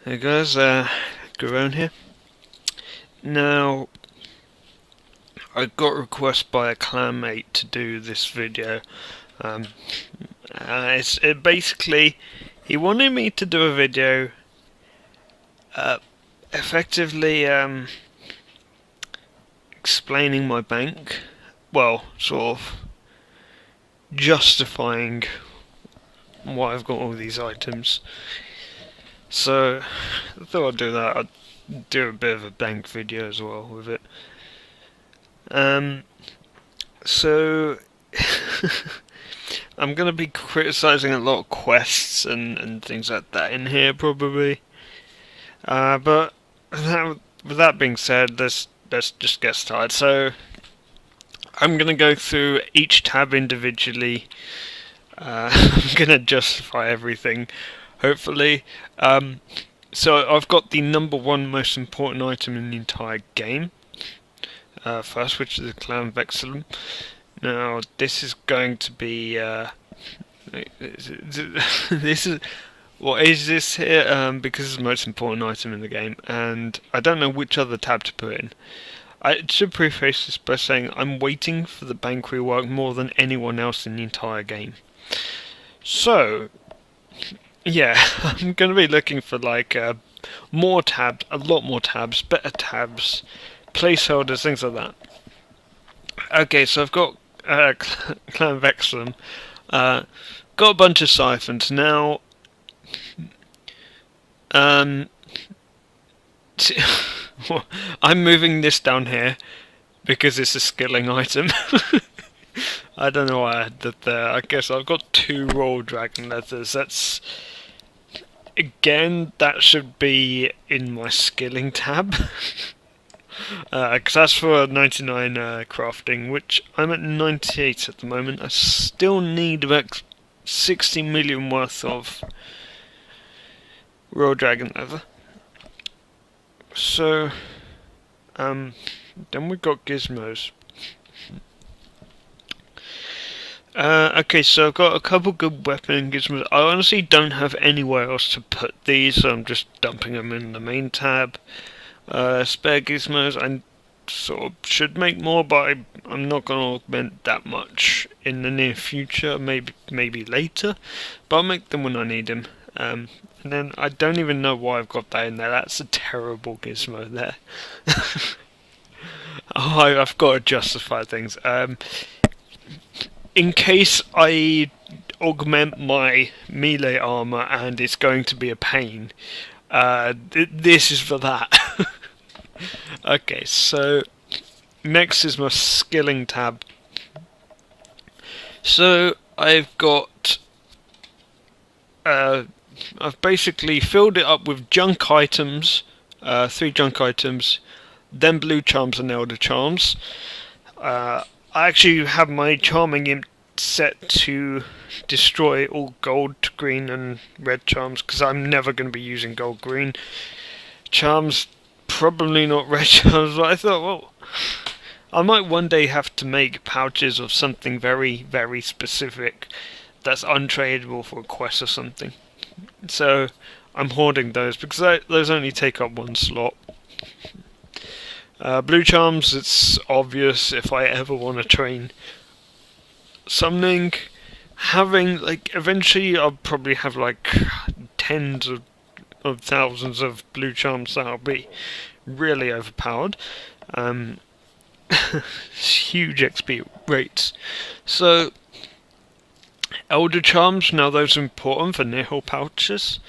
Hey guys, Cravone here. Now, I got a request by a clanmate to do this video. Um, basically, he wanted me to do a video, uh, effectively, explaining my bank. Well, sort of justifying why I've got all these items. So, I thought I'd do that. I'd do a bit of a bank video as well with it. So I'm gonna be criticizing a lot of quests and things like that in here probably. But with that being said, let's just get started. So I'm gonna go through each tab individually. I'm gonna justify everything, hopefully. So I've got the number one most important item in the entire game. First, which is the Clan Vexillum. Now, this is going to be. This is. What is this here? Because it's the most important item in the game, and I don't know which other tab to put in. I should preface this by saying I'm waiting for the bank rework more than anyone else in the entire game. So, yeah, I'm going to be looking for like more tabs, a lot more tabs, better tabs, placeholders, things like that. Okay, so I've got Clan Vexillum. Got a bunch of siphons. Now, I'm moving this down here because it's a skilling item. I don't know why I had that there. I guess I've got 2 Royal Dragon leathers. That's... Again, that should be in my skilling tab. Because that's for 99 crafting, which I'm at 98 at the moment. I still need about 60 million worth of Royal Dragon leather. So, then we've got gizmos. Okay, so I've got a couple good weapon gizmos. I honestly don't have anywhere else to put these, so I'm just dumping them in the main tab. Spare gizmos, I sort of should make more, but I'm not going to augment that much in the near future, maybe later, but I'll make them when I need them. And then I don't even know why I've got that in there. That's a terrible gizmo there. Oh, I've got to justify things. In case I augment my melee armor and it's going to be a pain, this is for that. Okay, so next is my skilling tab. So I've got I've basically filled it up with junk items, 3 junk items, then blue charms and elder charms. I actually have my charming imp set to destroy all gold, green and red charms because I'm never going to be using gold, green charms. Probably not red charms, but I thought, well, I might one day have to make pouches of something very, very specific that's untradeable for a quest or something. So I'm hoarding those because those only take up 1 slot. Blue charms, it's obvious if I ever want to train summoning. Having, like, eventually I'll probably have like tens of thousands of blue charms that'll be really overpowered. Huge XP rates. So, elder charms, now those are important for nihil pouches.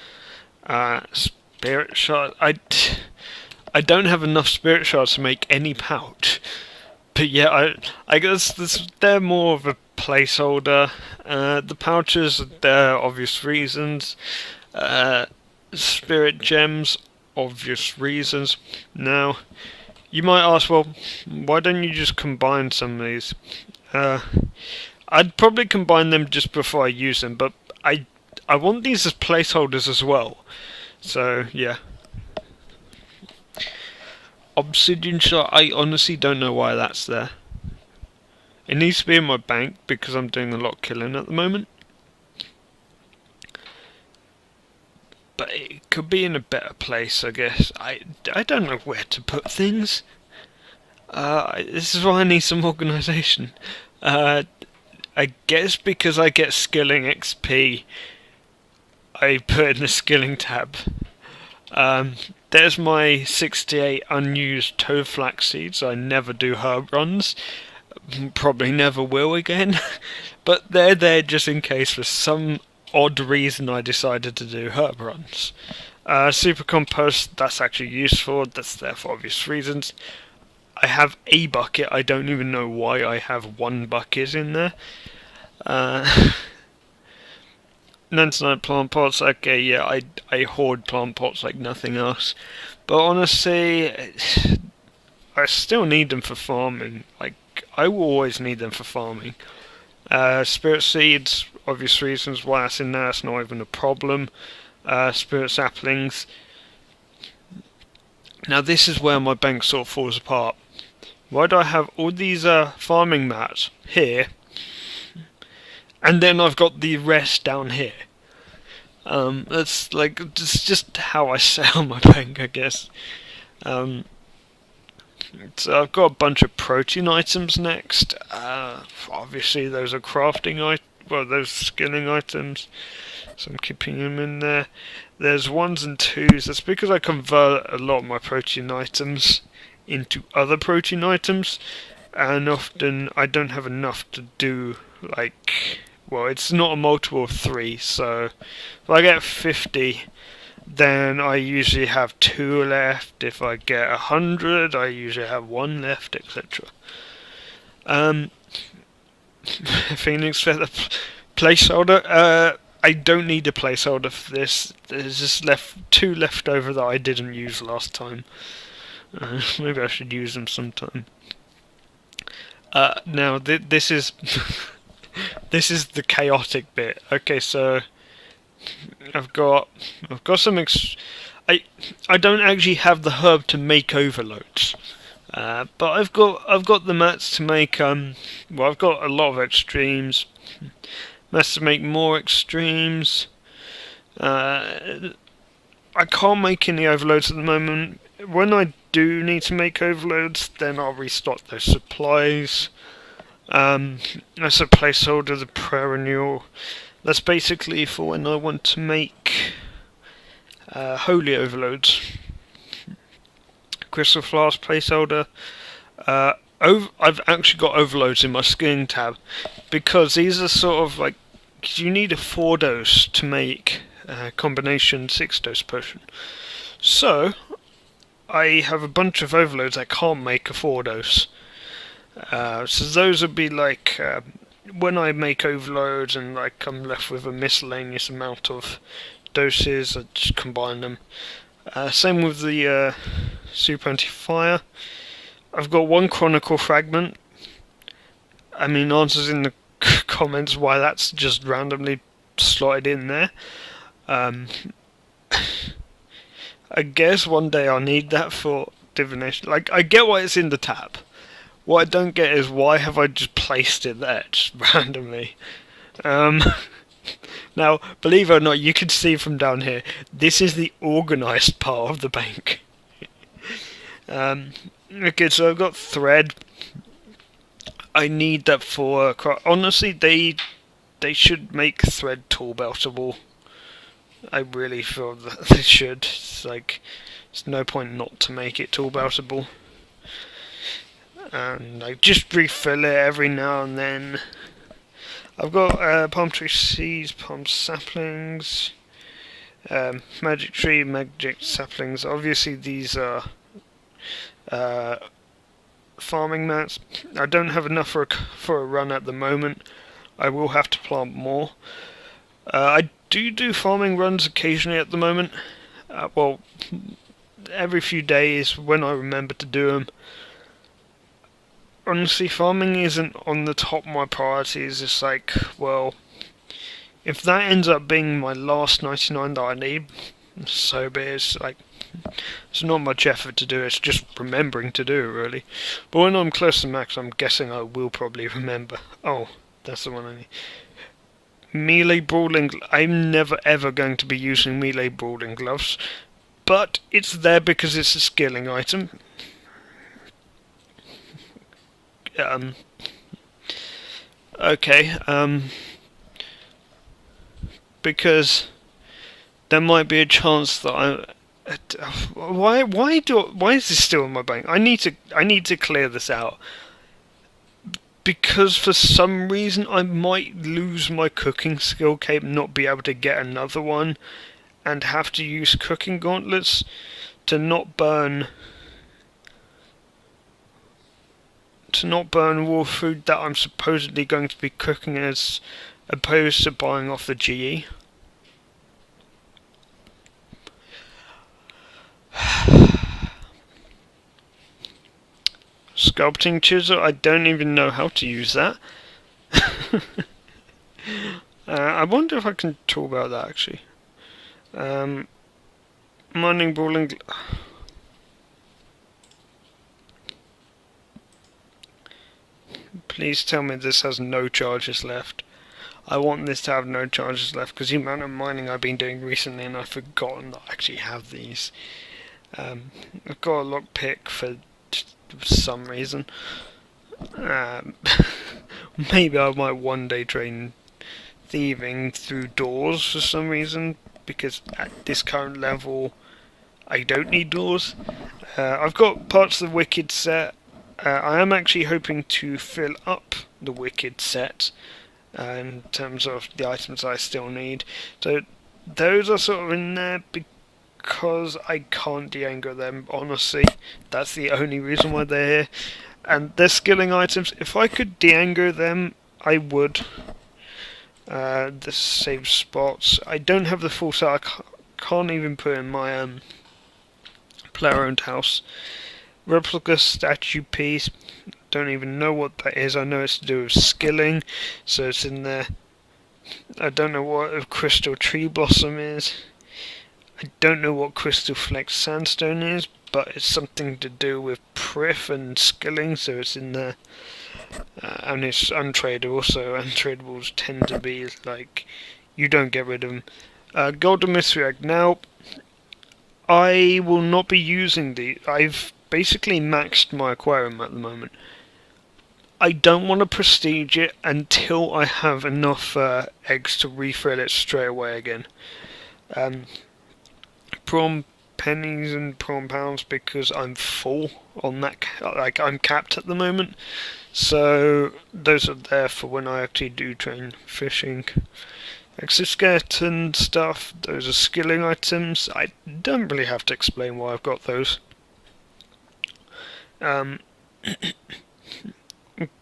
Spirit shard, I don't have enough spirit shards to make any pouch. But yeah, I guess they're more of a placeholder. The pouches are there obvious reasons. Spirit gems, obvious reasons. Now, you might ask, well, why don't you just combine some of these? I'd probably combine them just before I use them, but I want these as placeholders as well. So, yeah. Obsidian shard, I honestly don't know why that's there. It needs to be in my bank because I'm doing a lot of killing at the moment. but it could be in a better place, I guess. I don't know where to put things. This is why I need some organisation. I guess because I get skilling XP, I put in the skilling tab. There's my 68 unused toe flax seeds. I never do herb runs. Probably never will again. But they're there just in case for some odd reason I decided to do herb runs. Super compost, that's actually useful. That's there for obvious reasons. I have a bucket. I don't even know why I have one bucket in there. 99 plant pots. Okay, yeah, I hoard plant pots like nothing else. But honestly, I still need them for farming. Like, I will always need them for farming. Spirit seeds, obvious reasons why that's in there. That's not even a problem. Spirit saplings. Now this is where my bank sort of falls apart. Why do I have all these farming mats here, and then I've got the rest down here? That's like, it's just how I sell my bank, I guess. So I've got a bunch of protein items next. Obviously those are crafting those skilling items. So I'm keeping them in there. There's 1s and 2s. That's because I convert a lot of my protein items into other protein items, and often I don't have enough to do, like, well, it's not a multiple of 3, so if I get 50, then I usually have 2 left. If I get 100, I usually have 1 left, etc. Phoenix Feather placeholder. I don't need a placeholder for this. There's just 2 left over that I didn't use last time. Maybe I should use them sometime. Now this is this is the chaotic bit. Okay, so I've got some I don't actually have the herb to make overloads, but I've got the mats to make. Well, I've got a lot of extremes. Mats to make more extremes. I can't make any overloads at the moment. When I do need to make overloads, then I'll restock those supplies. That's a placeholder, the prayer renewal. That's basically for when I want to make holy overloads. Crystal flask placeholder. I've actually got overloads in my skilling tab, because these are sort of like, you need a 4-dose to make a combination 6-dose potion. So I have a bunch of overloads I can't make a 4-dose. So those would be like when I make overloads and like I'm left with a miscellaneous amount of doses, I just combine them. Same with the super anti-fire. I've got 1 chronicle fragment. I mean, answers in the comments why that's just randomly slotted in there. I guess one day I'll need that for divination. Like, I get why it's in the tab. What I don't get is why have I just placed it there, just randomly. Now, believe it or not, you can see from down here, this is the organised part of the bank. Okay, so I've got thread. I need that for honestly, they should make thread tool beltable. I really feel that they should. It's like, there's no point not to make it tool beltable. And I just refill it every now and then. I've got palm tree seeds, palm saplings, magic tree, magic saplings. Obviously these are farming mats. I don't have enough for a run at the moment. I will have to plant more. I do farming runs occasionally at the moment. Well, every few days when I remember to do them. Honestly, farming isn't on the top of my priorities. It's like, well, if that ends up being my last 99 that I need, so be it. It's like, it's not much effort to do, it's just remembering to do it, really. But when I'm close to max, I'm guessing I will probably remember. Oh, that's the one I need. Melee brawling. I'm never ever going to be using melee brawling gloves, but it's there because it's a skilling item. Okay. Because there might be a chance that why is this still in my bank? I need to clear this out. Because for some reason I might lose my cooking skill cape, not be able to get another one, and have to use cooking gauntlets to not burn raw food that I'm supposedly going to be cooking, as opposed to buying off the GE. Sculpting chisel, I don't even know how to use that. I wonder if I can talk about that actually. Mining brawling. Please tell me this has no charges left. I want this to have no charges left, because the amount of mining I've been doing recently, and I've forgotten that I actually have these. I've got a lockpick for some reason. Maybe I might one day train thieving through doors for some reason, because at this current level I don't need doors. I've got parts of the Wicked set. I am actually hoping to fill up the Wicked set in terms of the items I still need. So those are sort of in there because I can't de-anger them, honestly. That's the only reason why they're here. And they're skilling items. If I could de-anger them, I would. The save spots. I don't have the full set. I can't even put in my player-owned house. Replica statue piece. Don't even know what that is. I know it's to do with skilling, so it's in there. I don't know what a crystal tree blossom is. I don't know what crystal flex sandstone is, but it's something to do with prif and skilling, so it's in there. And it's untradable, so untradables tend to be like, you don't get rid of them. Golden Mystery Egg. Now, I will not be using these. I've basically maxed my aquarium at the moment. I don't want to prestige it until I have enough eggs to refill it straight away again. Prawn pennies and prawn pounds, because I'm full on that. Like, I'm capped at the moment, so those are there for when I actually do train fishing. Exoskeleton stuff, those are skilling items. I don't really have to explain why I've got those.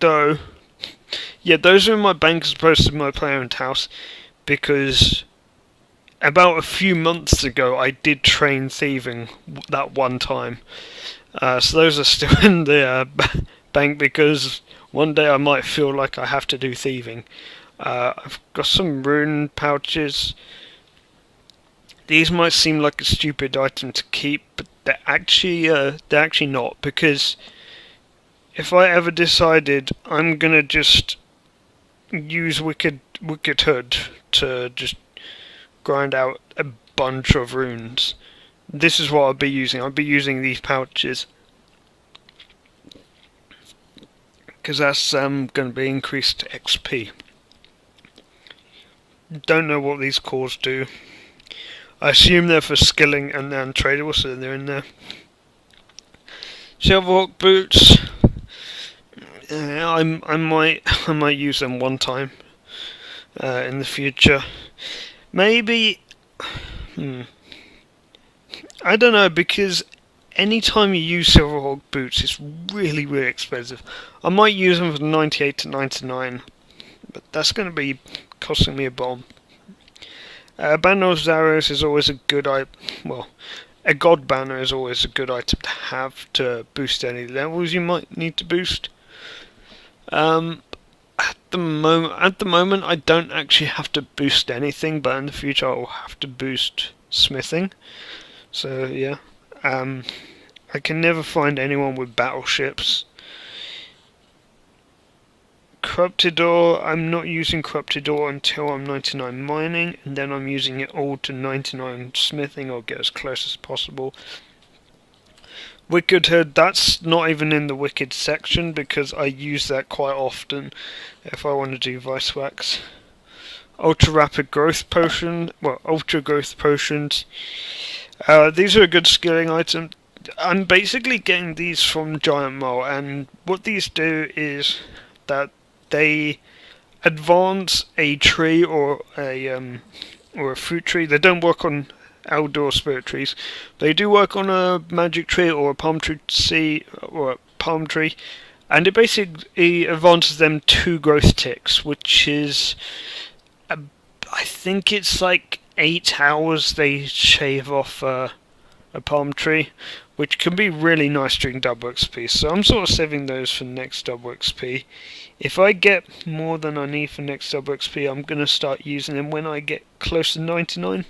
Though, yeah, those are in my bank as opposed to my player-owned house, because about a few months ago I did train thieving that one time. So those are still in the bank, because one day I might feel like I have to do thieving. I've got some rune pouches. These might seem like a stupid item to keep, but they're actually not, because if I ever decided I'm gonna just use Wicked Hood to just grind out a bunch of runes, this is what I'll be using. I'll be using these pouches, because that's going to be increased XP. Don't know what these cores do. I assume they're for skilling and they're untradable, so they're in there. Silverhawk boots. I might use them one time in the future. Maybe. I don't know, because anytime you use Silverhawk boots, it's really, really expensive. I might use them for 98 to 99, but that's going to be costing me a bomb. Banner of Zaros is always a good item. Well, a god banner is always a good item to have to boost any levels you might need to boost. At the moment, I don't actually have to boost anything, but in the future I will have to boost smithing. So yeah, I can never find anyone with battleships. corrupted ore, I'm not using corrupted ore until I'm 99 mining, and then I'm using it all to 99 smithing, or get as close as possible. Wicked Hood, that's not even in the Wicked section, because I use that quite often if I want to do Vice Wax. Ultra Rapid Growth Potion, well, Ultra Growth Potions. These are a good skilling item. I'm basically getting these from Giant Mole, and what these do is that they advance a tree or a fruit tree. They don't work on outdoor spirit trees. They do work on a magic tree or a palm tree, and it basically advances them 2 growth ticks, which is, I think it's like 8 hours they shave off a palm tree, which can be really nice during double XP. So I'm sort of saving those for next double XP. If I get more than I need for next double XP, I'm going to start using them when I get close to 99.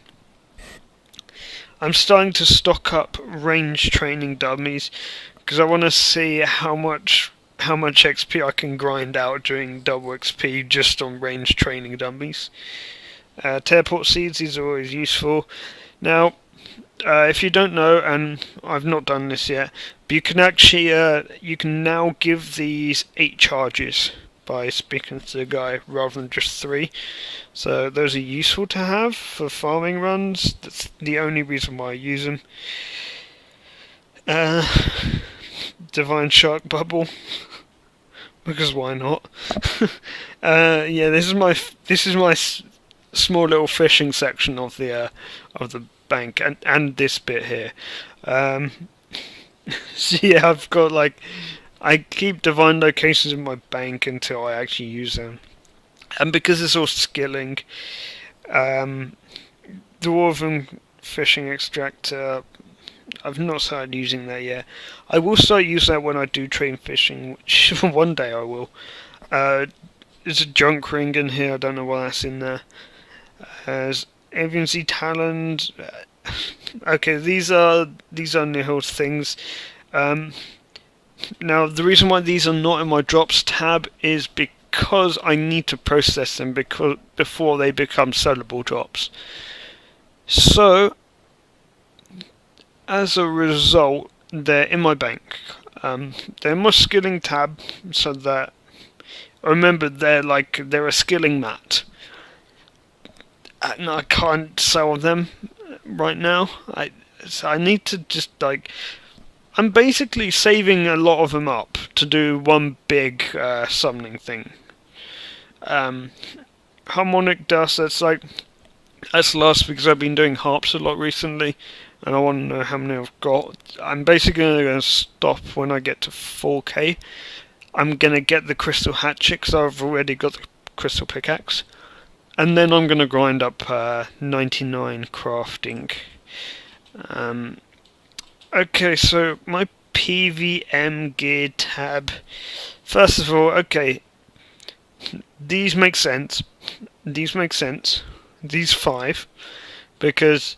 I'm starting to stock up range training dummies, because I want to see how much XP I can grind out during double XP just on range training dummies. Teleport seeds, these are always useful. Now, if you don't know, and I've not done this yet, but you can actually you can now give these 8 charges by speaking to the guy rather than just 3. So those are useful to have for farming runs. That's the only reason why I use them. Divine Shark Bubble, because why not? Yeah, this is my small little fishing section of the bank, and this bit here. So yeah, I've got I keep divine locations in my bank until I actually use them, and because it's all skilling, Dwarven Fishing Extractor, I've not started using that yet. I will start using that when I do train fishing, which one day I will. There's a junk ring in here, I don't know why that's in there. There's Avian Sea Talons. Okay, these are Nihil's things. Now, the reason why these are not in my drops tab is because I need to process them before they become sellable drops. So, as a result, they're in my bank. They're in my skilling tab, so that, remember, they're a skilling mat. And I can't sell them right now. I need to just I'm basically saving a lot of them up to do one big summoning thing. Harmonic Dust, that's lost because I've been doing harps a lot recently, and I want to know how many I've got. I'm basically going to stop when I get to 4k. I'm going to get the Crystal Hatchet because I've already got the Crystal Pickaxe. And then I'm going to grind up 99 crafting. Okay, so my PVM gear tab. First of all, okay, these make sense. These 5, because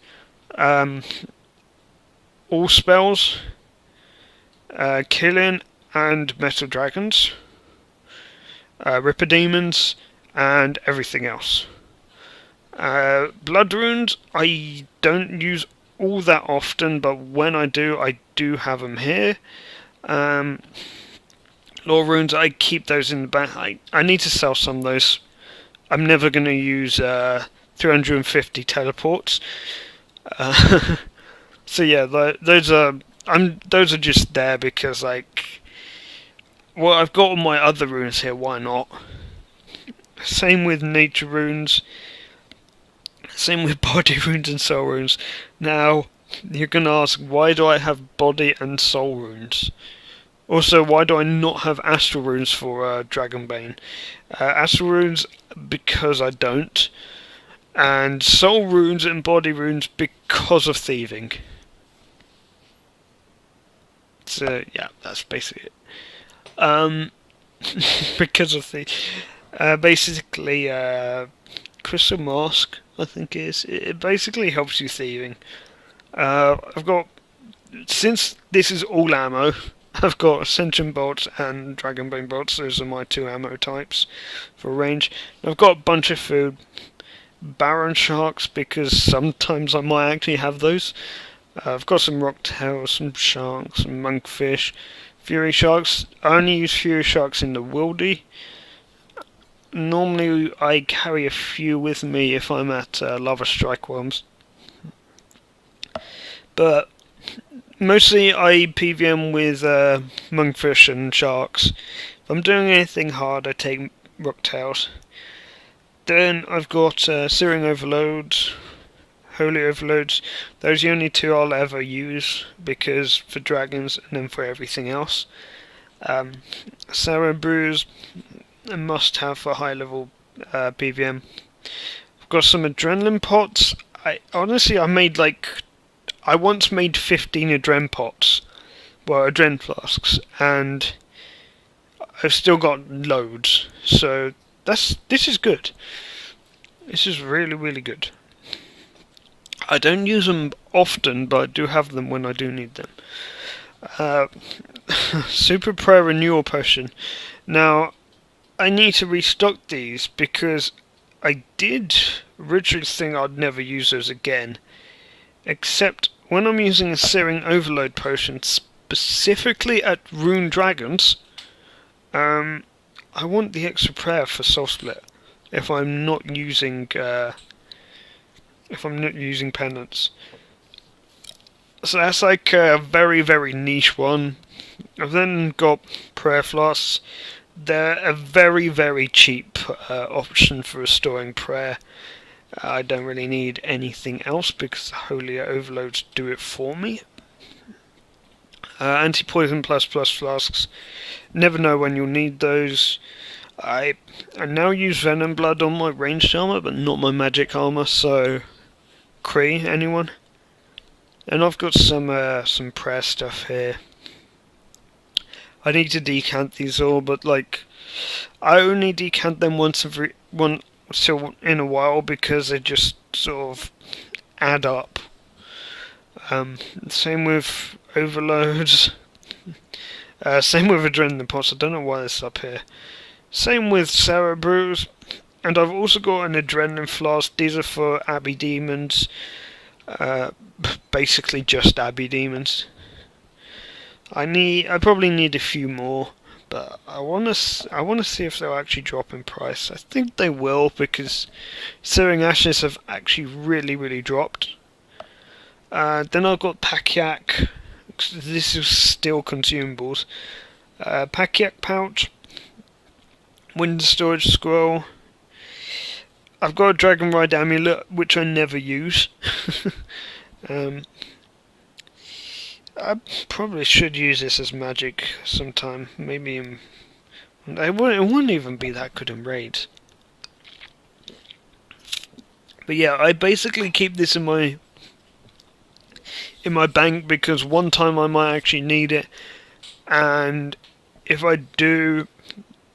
all spells, killing and metal dragons, ripper demons, and everything else. Blood runes I don't use all that often, but when I do have them here. Lore runes, I keep those in the back. I need to sell some of those. I'm never going to use 350 teleports. So yeah, those are just there because well, I've got all my other runes here. Why not? Same with nature runes. Same with body runes and soul runes. Now, you're going to ask, why do I have body and soul runes? Also, why do I not have astral runes for Dragonbane? Astral runes, because I don't. And soul runes and body runes, because of thieving. So, yeah, that's basically it. Because of the... basically, Crystal Mask, I think it basically helps you thieving. I've got, since this is all ammo, I've got Ascension Bolts and Dragonbane Bolts. Those are my two ammo types for range. I've got a bunch of food. Baron Sharks, because sometimes I might actually have those. I've got some Rocktails, some Sharks, some Monkfish. Fury Sharks. I only use Fury Sharks in the Wildy. Normally I carry a few with me if I'm at Lava Strike Worms. But mostly I PVM with Monkfish and Sharks. If I'm doing anything hard, I take Rocktails. Then I've got Searing Overloads, Holy Overloads. Those are the only two I'll ever use, because for dragons and then for everything else. Sarah Brews, a must have for high level PVM. I've got some adrenaline pots. I once made 15 adren pots, well, adren flasks, and I've still got loads. So this is good. This is really, really good. I don't use them often, but I do have them when I do need them. Super Prayer Renewal Potion. Now, I need to restock these because I did originally think I'd never use those again. Except when I'm using a Searing Overload Potion, specifically at Rune Dragons, I want the extra prayer for Soul Split if I'm not using penance. So that's like a very, very niche one. I've then got prayer flasks. They're a very, very cheap option for restoring prayer. I don't really need anything else because the Holy Overloads do it for me. Anti-poison plus flasks. Never know when you'll need those. I now use Venom Blood on my ranged armor, but not my magic armor. So, Cree, anyone? And I've got some prayer stuff here. I need to decant these all, but like, I only decant them once in a while because they just sort of add up. Same with overloads. Same with adrenaline pots. I don't know why this is up here. Same with Sarah Brews. And I've also got an adrenaline flask. These are for Abbey Demons. Basically just Abbey Demons. I probably need a few more, but I want to see if they'll actually drop in price. I think they will, because Searing Ashes have actually really, really dropped. Then I've got Pakyak. This is still consumables. Pakyak pouch, Wind Storage Scroll. I've got a Dragon Ride amulet, which I never use. I probably should use this as magic sometime. Maybe it wouldn't even be that good in raids. But yeah, I basically keep this in my bank because one time I might actually need it, and if I do,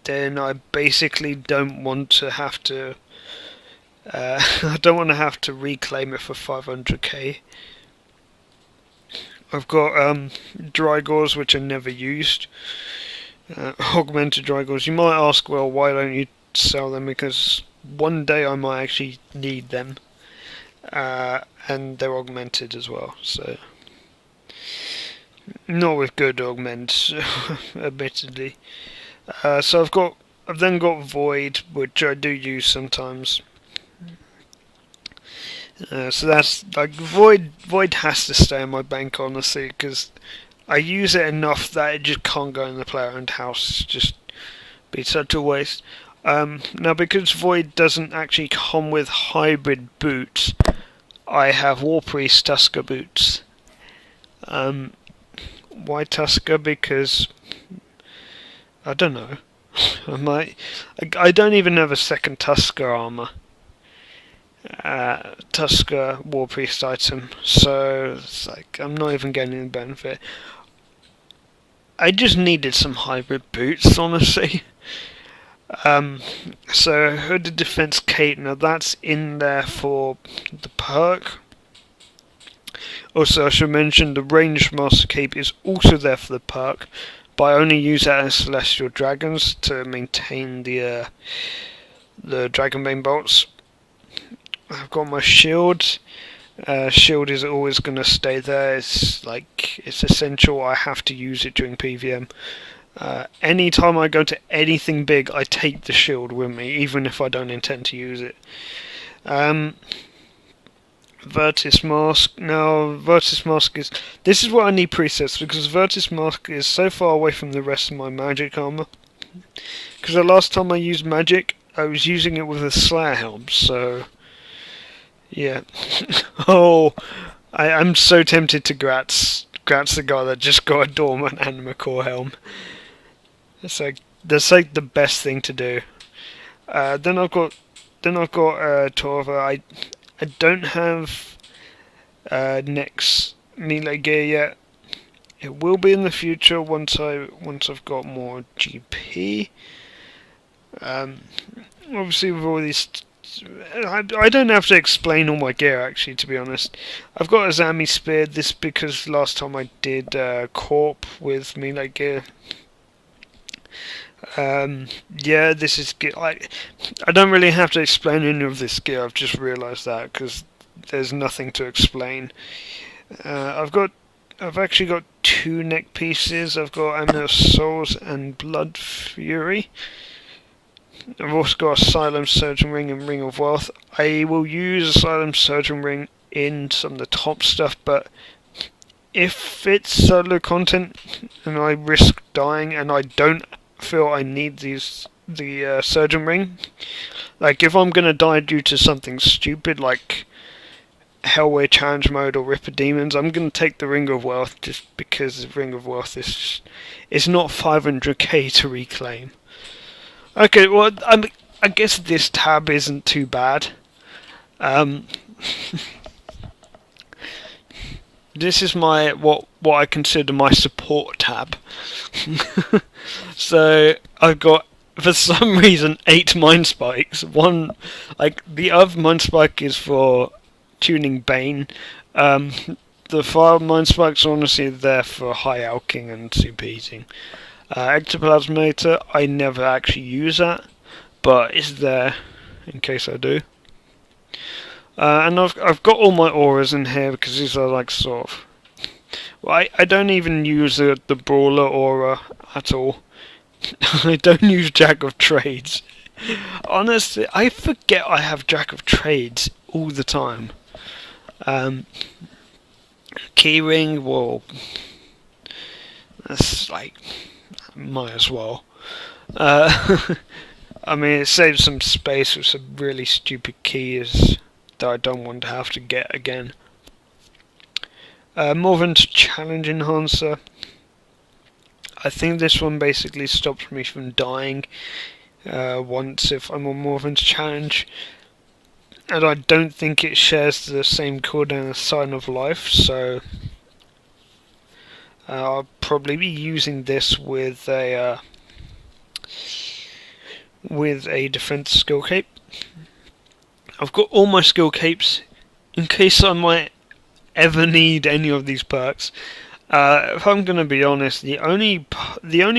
then I basically don't want to have to. I don't want to have to reclaim it for 500k. I've got Drygores, which I never used. Augmented Drygores. You might ask, well, why don't you sell them? Because one day I might actually need them. And they're augmented as well. So, not with good augments, admittedly. So I've then got Void, which I do use sometimes. So that's like Void has to stay in my bank, honestly, because I use it enough that it just can't go in the player-owned house. It's just be such a waste. Now, because Void doesn't actually come with hybrid boots, I have War Priest Tusker boots. Why Tusker? Because I don't know. I don't even have a second Tusker armor. Tusker War Priest item, so it's like I'm not even getting the benefit. I just needed some hybrid boots, honestly. So Hooded Defense Cape, now that's in there for the perk. Also, I should mention the ranged Master Cape is also there for the perk, but I only use that as Celestial Dragons to maintain the Dragonbane bolts. I've got my shield. Shield is always going to stay there. It's essential. I have to use it during PVM. Anytime I go to anything big, I take the shield with me, even if I don't intend to use it. Virtus Mask. Now, Virtus Mask is... This is where I need presets, because Virtus Mask is so far away from the rest of my magic armor. Because the last time I used magic, I was using it with a Slayer helm, so... Yeah. Oh, I'm so tempted to Gratz the guy that just got a Dormant Anima Core helm. That's like the best thing to do. Then I've got Torva. I don't have next melee gear yet. It will be in the future once I've got more GP. Obviously with all these, I don't have to explain all my gear actually, to be honest. I've got a Zami Spear. This because last time I did Corp with melee gear. Yeah, this is gear. I don't really have to explain any of this gear. I've just realised that because there's nothing to explain. I've actually got 2 neck pieces. I've got Amner Souls and Blood Fury. I've also got Asylum, Surgeon Ring and Ring of Wealth. I will use Asylum, Surgeon Ring in some of the top stuff, but if it's solo content and I risk dying and I don't feel I need the Surgeon Ring, like if I'm gonna die due to something stupid like Hellway Challenge Mode or Ripper Demons, I'm gonna take the Ring of Wealth just because the Ring of Wealth is it's not 500k to reclaim. Okay, well I guess this tab isn't too bad. This is my what I consider my support tab. So I've got, for some reason, 8 Mind Spikes. One, like the other Mind Spike is for tuning Bane. The 5 Mind Spikes are honestly there for high alking and super heating. Ectoplasmator, I never actually use that, but it's there in case I do. And I've got all my auras in here because these are like sort of... Well, I don't even use the Brawler aura at all. I don't use Jack of Trades. Honestly, I forget I have Jack of Trades all the time. Keyring, well, that's like, might as well. I mean, it saves some space with some really stupid keys that I don't want to have to get again. Morven's Challenge Enhancer. I think this one basically stops me from dying once if I'm on Morven's Challenge. And I don't think it shares the same cooldown as Sign of Life, so I'll probably be using this with a defense skill cape. I've got all my skill capes in case I might ever need any of these perks. If I'm going to be honest, the only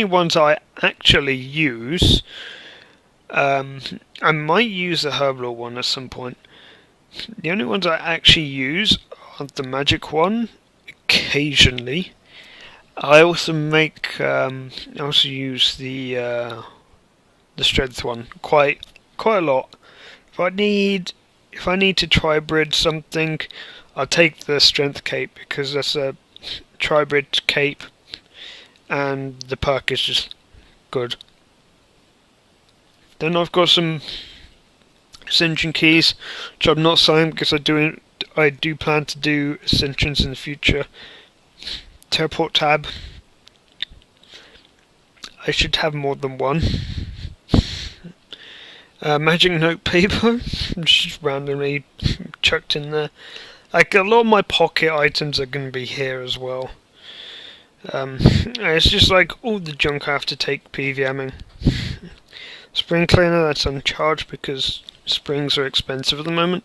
ones I actually use, I might use the Herblore one at some point. The only ones I actually use are the magic one, occasionally. I also use the strength one quite a lot. If I need to tri-bridge something, I'll take the strength cape because that's a tri-bridge cape, and the perk is just good. Then I've got some Ascension keys, which I'm not selling because I do plan to do Ascensions in the future. Teleport tab. I should have more than one. Magic note paper, just randomly chucked in there. Like a lot of my pocket items are going to be here as well. It's just like all the junk I have to take PVMing. Spring cleaner, that's uncharged because springs are expensive at the moment.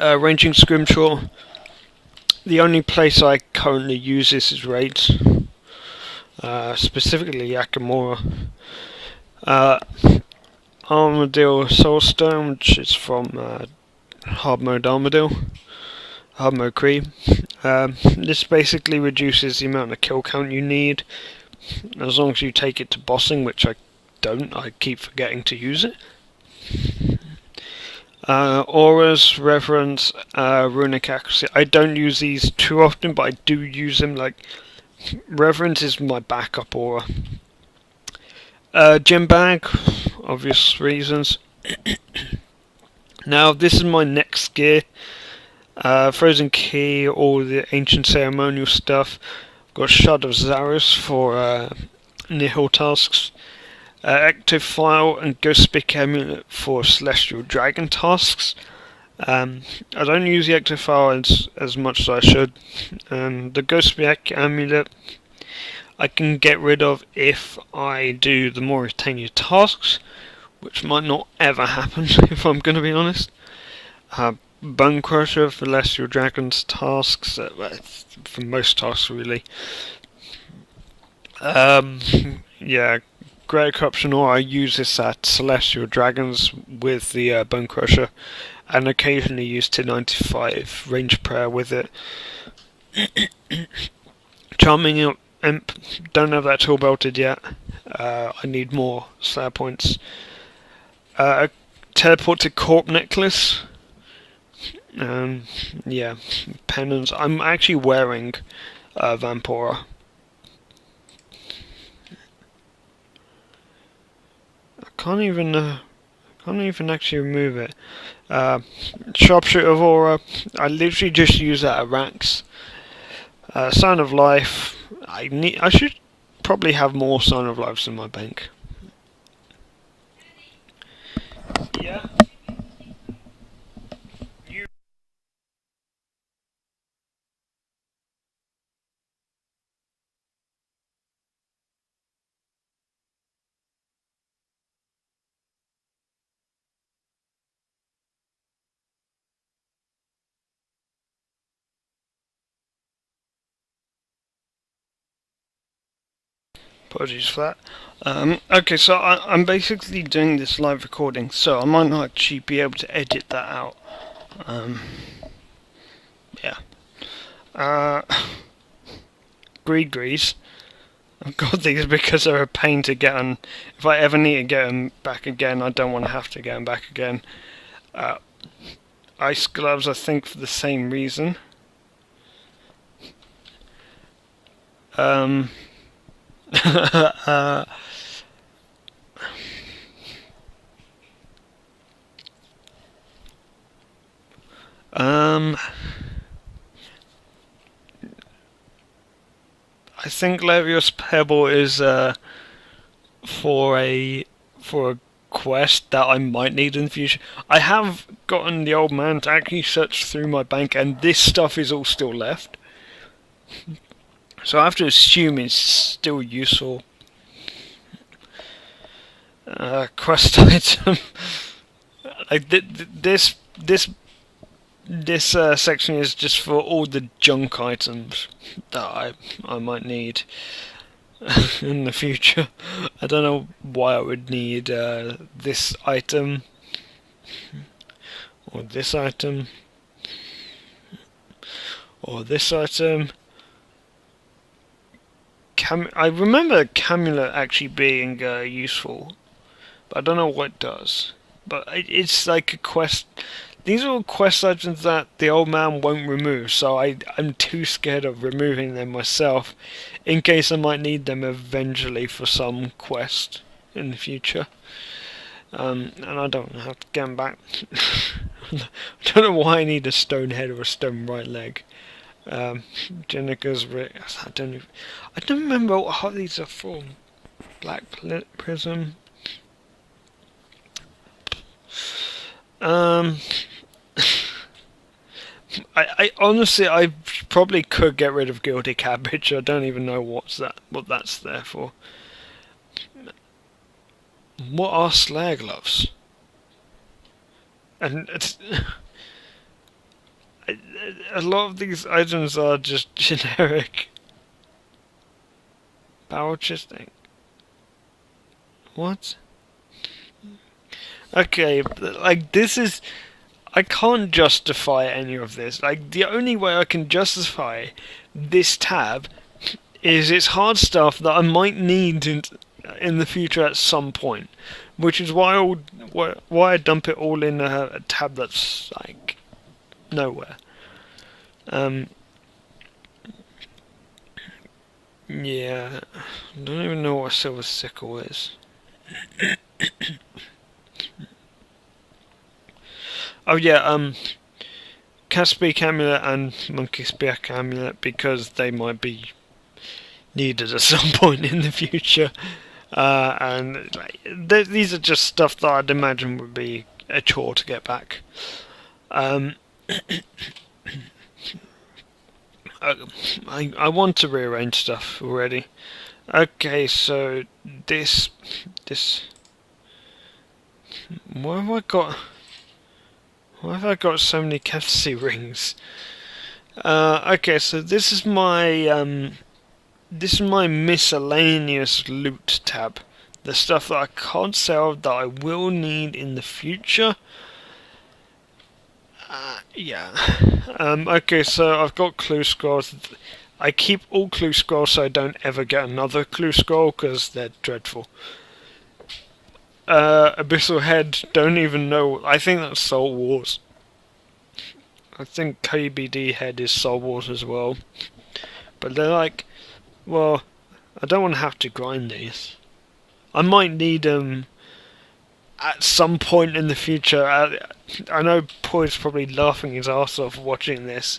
Ranging Scrimshaw. The only place I currently use this is raids, specifically Yakamura. Armadillo Soulstone, which is from Hard Mode Armadillo, Hard Mode Cream. This basically reduces the amount of kill count you need, as long as you take it to bossing, which I don't, I keep forgetting to use it. Auras, Reverence, Runic Accuracy. I don't use these too often, but I do use them. Like, Reverence is my backup aura. Gem Bag, obvious reasons. Now, this is my next gear. Frozen Key, all the ancient ceremonial stuff. I've got Shard of Zarus for nihil tasks. Active File and Ghost Speak Amulet for Celestial Dragon tasks. I don't use the Active File as much as I should. The Ghost Speak Amulet I can get rid of if I do the Mauritania tasks, which might not ever happen if I'm going to be honest. Bone Crusher for Celestial Dragons tasks, for most tasks really. Yeah, Great Corruption, or I use this at Celestial Dragons with the Bone Crusher, and occasionally use 295 Range Prayer with it. Charming Imp, don't have that tool belted yet. I need more Slayer points. Teleported Corp Necklace. Yeah, Penance. I'm actually wearing Vampora. I can't even actually remove it. Sharpshooter of Aura. I literally just use that at Rax. Sign of Life. I should probably have more Sign of Lives in my bank. Yeah. Apologies for that. Okay, so I'm basically doing this live recording, so I might not actually be able to edit that out. Yeah. Greed Grease. I've got these because they're a pain to get, and if I ever need to get them back again, I don't want to have to get them back again. Ice Gloves, I think, for the same reason. I think Levios Pebble is for a quest that I might need in the future. I have gotten the old man to actually search through my bank, and this stuff is all still left. So I have to assume it's still useful. Quest item. Like this section is just for all the junk items that I might need in the future. I don't know why I would need this item or this item or this item. I remember Camulet actually being useful, but I don't know what it does. But it's like a quest. These are all quest items that the old man won't remove, so I'm too scared of removing them myself, in case I might need them eventually for some quest in the future. And I don't have to get them back. I don't know why I need a stone head or a stone right leg. Jennifer's I don't remember what how these are from. Black Prism. I honestly, I probably could get rid of Gilded Cabbage. I don't even know what that's there for. What are Slayer Gloves? And A lot of these items are just generic. Barrel chesting. What? Okay, like this is... I can't justify any of this. Like, the only way I can justify this tab is it's hard stuff that I might need in the future at some point. Which is why I dump it all in a tab that's, like, nowhere. Yeah, I don't even know what a silver sickle is. Oh yeah, cat speak amulet and monkey speak amulet because they might be needed at some point in the future, and these are just stuff that I'd imagine would be a chore to get back. I want to rearrange stuff already. Okay, so this. Why have I got? Why have I got so many KFC rings? Okay, so this is my miscellaneous loot tab. The stuff that I can't sell that I will need in the future. Yeah. Okay, so I've got clue scrolls. I keep all clue scrolls so I don't ever get another clue scroll because they're dreadful. Abyssal Head, don't even know. I think that's Soul Wars. I think KBD Head is Soul Wars as well. But they're like, well, I don't want to have to grind these. I might need them at some point in the future. I know Poy's probably laughing his ass off watching this.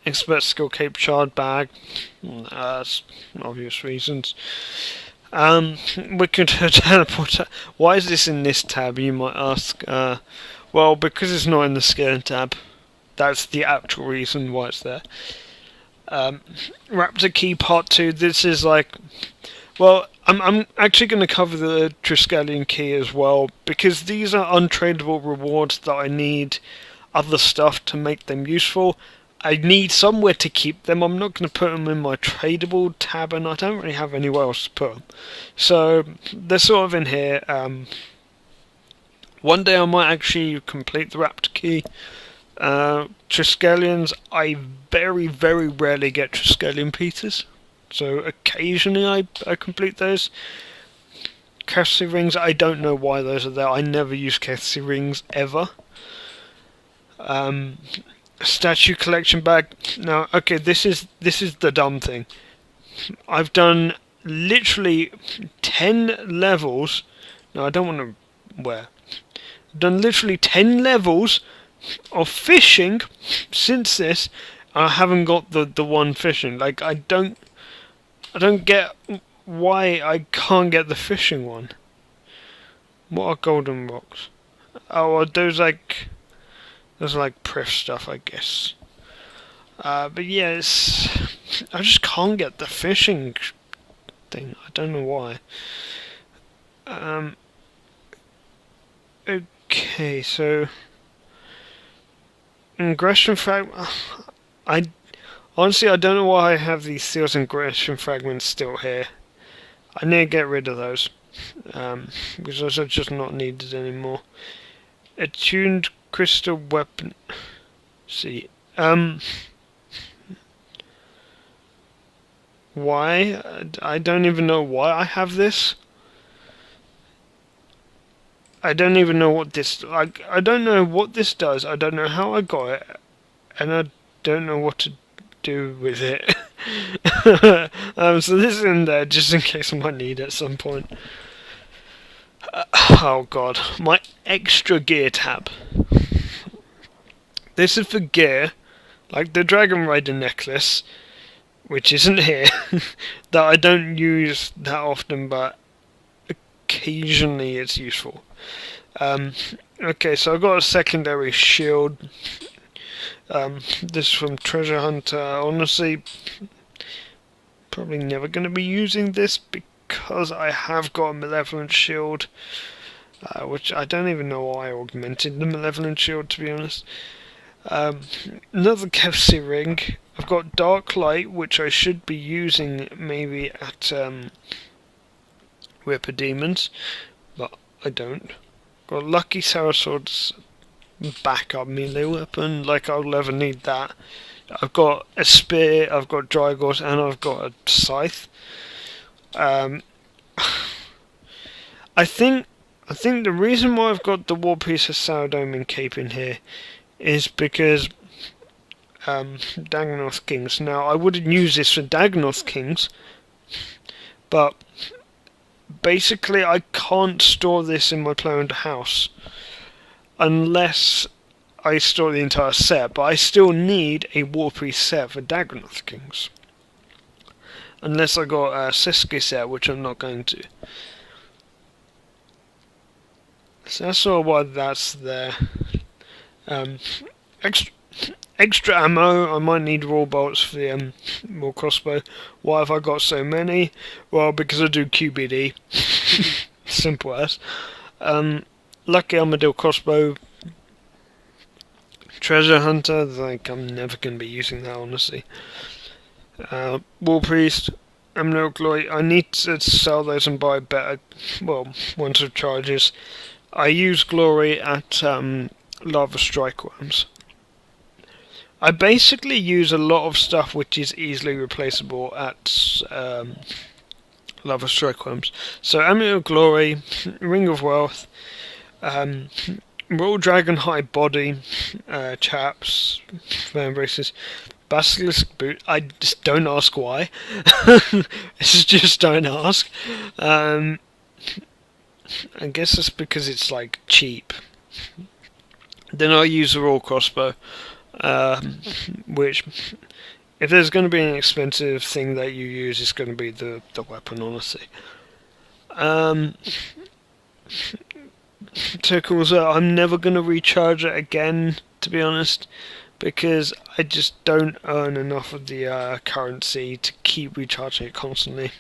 Expert skill cape shard bag. That's obvious reasons. We could teleport. Why is this in this tab, you might ask? Well, because it's not in the scaling tab. That's the actual reason why it's there. Raptor Key Part 2. This is like... Well, I'm actually going to cover the Triskelion Key as well, because these are untradeable rewards that I need other stuff to make them useful. I need somewhere to keep them. I'm not going to put them in my tradable tab, and I don't really have anywhere else to put them. So, they're sort of in here. One day I might actually complete the Raptor Key. Triskelions, I very, very rarely get Triskelion pieces. So occasionally I complete those. Courtesy rings, I don't know why those are there. I never use courtesy rings ever. Statue collection bag. Now, okay, this is the dumb thing. I've done literally 10 levels. No, I don't want to wear. I've done literally 10 levels of fishing since this. I haven't got the one fishing. Like, I don't get why I can't get the fishing one. What are golden rocks? Oh, are those like... Those are like pref stuff, I guess. But yeah, I just can't get the fishing thing. I don't know why. Okay, so... Ingression fragment... Honestly, I don't know why I have these seals and ingression fragments still here. I need to get rid of those. Because those are just not needed anymore. Attuned crystal weapon... See. Why? I don't even know why I have this. I don't even know what this... I don't know what this does. I don't know how I got it. And I don't know what to do with it. So this is in there just in case I might need it at some point. Oh god, my extra gear tab. This is for gear, like the Dragon Rider necklace, which isn't here, that I don't use that often, but occasionally it's useful. Okay, so I've got a secondary shield. This is from Treasure Hunter. Honestly, probably never going to be using this because I have got a Malevolent Shield. which I don't even know why I augmented the Malevolent Shield, to be honest. Another Kevsi ring. I've got Dark Light, which I should be using maybe at Ripper Demons, but I don't. Got Lucky Sarasword's backup melee weapon, like I'll never need that. I've got a spear, I've got Drygors, and I've got a scythe. I think the reason why I've got the War Priest of Saradomin cape in here is because Dagonoth Kings. Now, I wouldn't use this for Dagonoth Kings, but basically I can't store this in my planned house unless I store the entire set, but I still need a War Priest set for Dagonoth Kings. Unless I got a Siski set, which I'm not going to. So that's sort of why that's there. Extra ammo, I might need raw bolts for the more crossbow. Why have I got so many? Well, because I do QBD. Simple as. Lucky Armadillo crossbow. Treasure Hunter, like I'm never going to be using that, honestly. War Priest, Emerald Glory, I need to sell those and buy better, well, ones with charges. I use Glory at Lava Strike Worms. I basically use a lot of stuff which is easily replaceable at Lava Strike Worms. So Emerald Glory, Ring of Wealth, Royal Dragon Hide Body, chaps, fan braces, Basilisk Boot. I just don't ask why. Just don't ask. I guess it's because it's like cheap. Then I use the Raw Crossbow, which, if there's going to be an expensive thing that you use, it's going to be the weapon, honestly. Tickles, I'm never going to recharge it again, to be honest, because I just don't earn enough of the currency to keep recharging it constantly.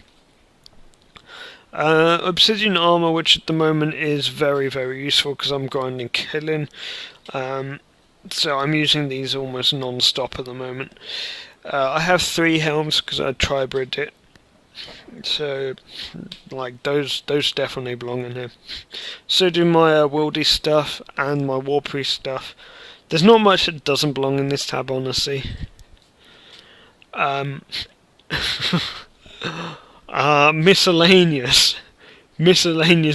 Obsidian armor, which at the moment is very, very useful because I'm grinding killing, so I'm using these almost non-stop at the moment. I have 3 helms because I tri-bred it. So, like, those definitely belong in here. So do my Wildy stuff and my War Priest stuff. There's not much that doesn't belong in this tab, honestly. Miscellaneous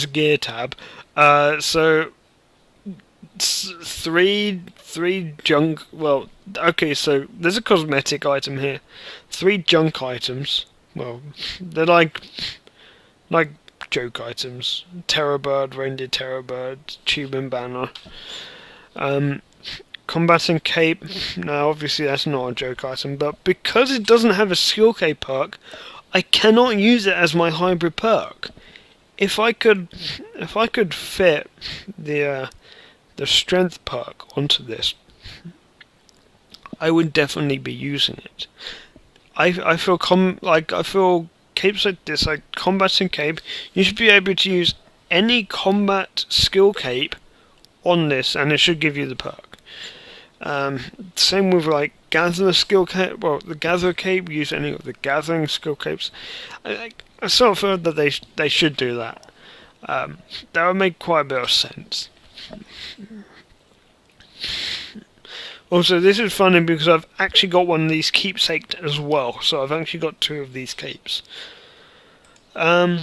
gear tab. So, 3 junk. Well, okay. So there's a cosmetic item here. 3 junk items. Well, they're like joke items. Terror Bird, Reindeer Terror Bird, Tube and Banner. Combating Cape. Now, obviously, that's not a joke item, but because it doesn't have a skill cape perk, I cannot use it as my hybrid perk. If I could fit the strength perk onto this, I would definitely be using it. I feel capes like this, like combating cape, you should be able to use any combat skill cape on this, and it should give you the perk. Same with like gatherer skill cape. Well, the gatherer cape, use any of the gathering skill capes. I sort of feel that they should do that. That would make quite a bit of sense. Also, this is funny because I've actually got one of these keepsaked as well, so I've actually got 2 of these capes. Well,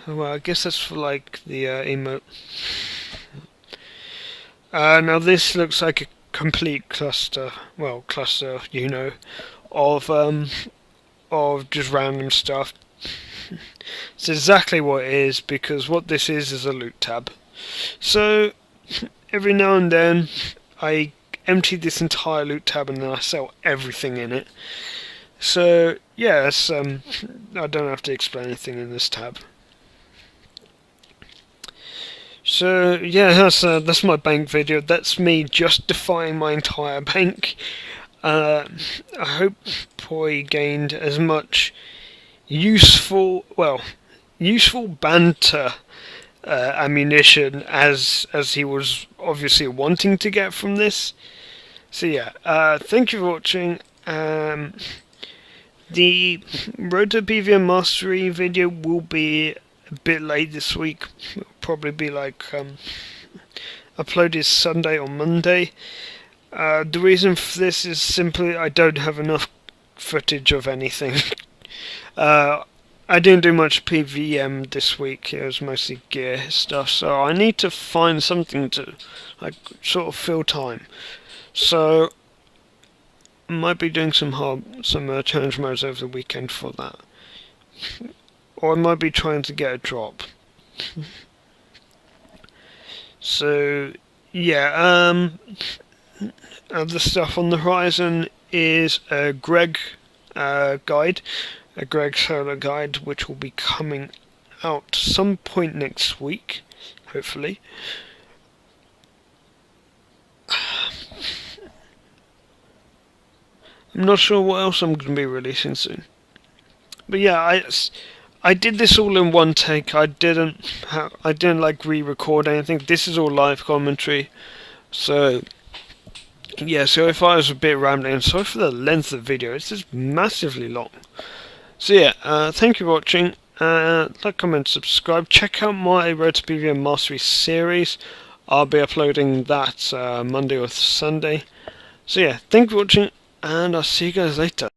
I guess that's for like the emote. Now this looks like a complete cluster, you know, of just random stuff. It's exactly what it is, because what this is a loot tab. So every now and then I empty this entire loot tab and then I sell everything in it. So yes, I don't have to explain anything in this tab. So yeah, that's my bank video. That's me justifying my entire bank. I hope I gained as much useful banter ammunition as he was obviously wanting to get from this. So yeah, thank you for watching. The Road to PVM Mastery video will be a bit late this week. It'll probably be like uploaded Sunday or Monday. The reason for this is simply I don't have enough footage of anything. I didn't do much PVM this week. It was mostly gear stuff, so I need to find something to like sort of fill time. So I might be doing some challenge modes over the weekend for that, or I might be trying to get a drop. So yeah, other stuff on the horizon is a Greg guide. A Greg solo guide, which will be coming out some point next week, hopefully. I'm not sure what else I'm going to be releasing soon. But yeah, I did this all in one take. I didn't like re-record anything. This is all live commentary. So yeah, so if I was a bit rambling, sorry for the length of the video. It's just massively long. So yeah, thank you for watching. Like, comment, subscribe. Check out my Road to PVM Mastery series. I'll be uploading that Monday or Sunday. So yeah, thank you for watching, and I'll see you guys later.